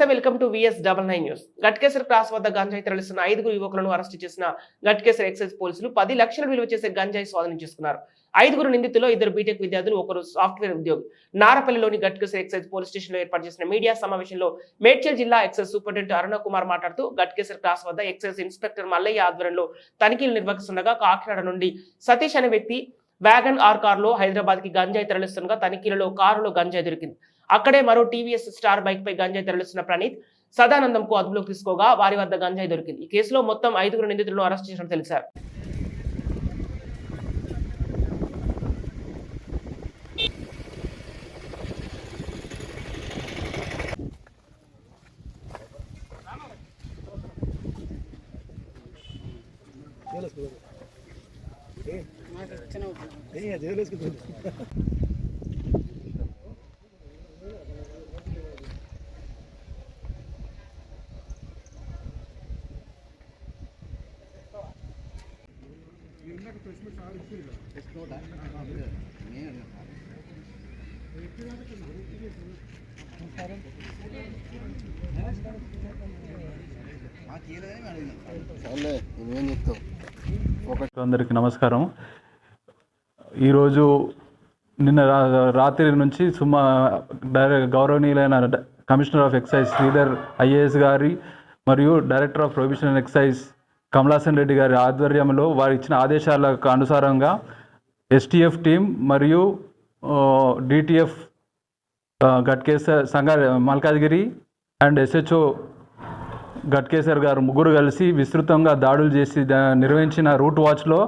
నమస్తే, welcome to VS99 news. Ghatkesar cross వద్ద గంజాయి తరలిస్తున్న 5 యువకులను అరెస్టు చేసిన గట్కేసర్ ఎక్సైజ్ పోలీసులు 10 లక్షలు విలువ చేసే గంజాయి స్వాధీనం చేసుకున్నారు. 5 నిందితుల్లో 2 బీటెక్ విద్యార్థులు, 1 సాఫ్ట్వేర్ ఉద్యోగి. నారపల్లిలోని గట్కేసర్ ఎక్సైజ్ పోలీస్ స్టేషన్ లో ఏర్పాటు చేసిన మీడియా సమావేశంలో మేడ్చల్ జిల్లా ఎక్సైజ్ సూపరింటెండెంట్ అరుణ కుమార్ మాట్లాడుతూ, గట్కేసర్ క్రాస్ వద్ద ఎక్సైజ్ ఇన్స్పెక్టర్ మల్లయ్య ఆధ్వర్యంలో తనిఖీలు నిర్వహిస్తుండగా కాకినాడ నుండి సతీష్ అనే వ్యక్తి వ్యాగన్ ఆర్ కారులో హైదరాబాద్ కి గంజాయి తరలిస్తుండగా తనిఖీలలో కారులో గంజాయి దొరికింది. అక్కడే మరో టీవీఎస్ స్టార్ బైక్ పై గంజాయి తరలిస్తున్న ప్రణీత్ సదానందంకు అదుపులోకి తీసుకోగా వారి వద్ద గంజాయి దొరికింది. ఈ కేసులో మొత్తం 5 నిందితులను అరెస్ట్ చేసినట్టు తెలిసారు. అందరికీ నమస్కారం. ఈరోజు నిన్న రాత్రి నుంచి గౌరవనీయులైన commissioner of excise Sridhar IAS గారి మరియు director of prohibition and excise Kamalasan Reddy గారి ఆధ్వర్యంలో వారు ఇచ్చిన ఆదేశాలకు అనుసారంగా STF టీం మరియు DTF Ghatkesar Malkajgiri and SHO Ghatkesar గారు ముగ్గురు కలిసి విస్తృతంగా దాడులు చేసి నిర్వహించిన రూట్ వాచ్లో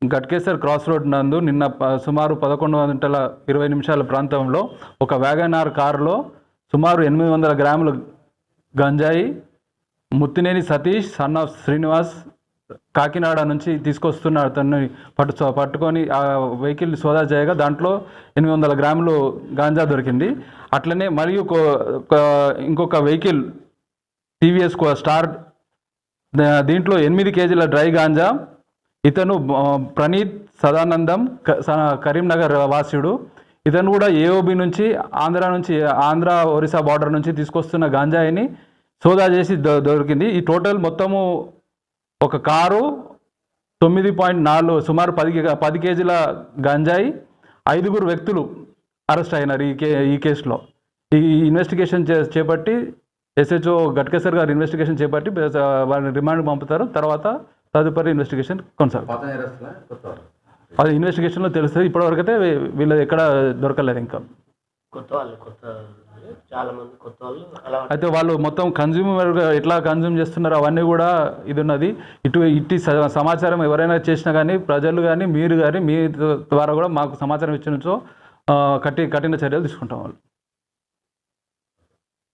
గట్కేసర్ క్రాస్ రోడ్ నందు నిన్న సుమారు 11:20 ప్రాంతంలో ఒక వ్యాగనార్ కారులో సుమారు 800 గ్రాముల గంజాయి ముత్తినేని సతీష్ సన్ ఆఫ్ శ్రీనివాస్ కాకినాడ నుంచి తీసుకొస్తున్న అతన్ని పట్టుకొని ఆ వెహికల్ సోదా చేయగా దాంట్లో 800 గ్రాములు గాంజా దొరికింది. అట్లనే మరియు ఇంకొక వెహికల్ TVS స్టార్, దీంట్లో 8 కేజీల డ్రై గాంజా. ఇతను ప్రణీత్ సదానందం, కరీంనగర్ వాసుడు. ఇతను కూడా AOB నుంచి ఆంధ్ర ఒరిస్సా బార్డర్ నుంచి తీసుకొస్తున్న గాంజాయిని సోదా చేసి దొరికింది. ఈ టోటల్ మొత్తము ఒక కారు 9.4 సుమారు 10 కేజీల గంజాయి. 5 వ్యక్తులు అరెస్ట్ అయినారు ఈ కేసులో. ఈ ఇన్వెస్టిగేషన్ చేపట్టి SHO గట్కేసర్ గారు ఇన్వెస్టిగేషన్ చేపట్టి వారిని రిమాండ్ పంపుతారు. తర్వాత తదుపరి ఇన్వెస్టిగేషన్ కొనసాగుతుంది. అది ఇన్వెస్టిగేషన్లో తెలుస్తుంది. ఇప్పటివరకు అయితే వీళ్ళు ఎక్కడ దొరకలేదు. ఇంకా అయితే వాళ్ళు మొత్తం కన్జ్యూమర్గా ఎట్లా కన్జ్యూమ్ చేస్తున్నారో అవన్నీ కూడా ఇది ఉన్నది. ఇట్టి సమాచారం ఎవరైనా చేసినా కానీ ప్రజలు కానీ మీరు కానీ మీ ద్వారా కూడా మాకు సమాచారం ఇచ్చినచో కఠిన చర్యలు తీసుకుంటాం వాళ్ళు.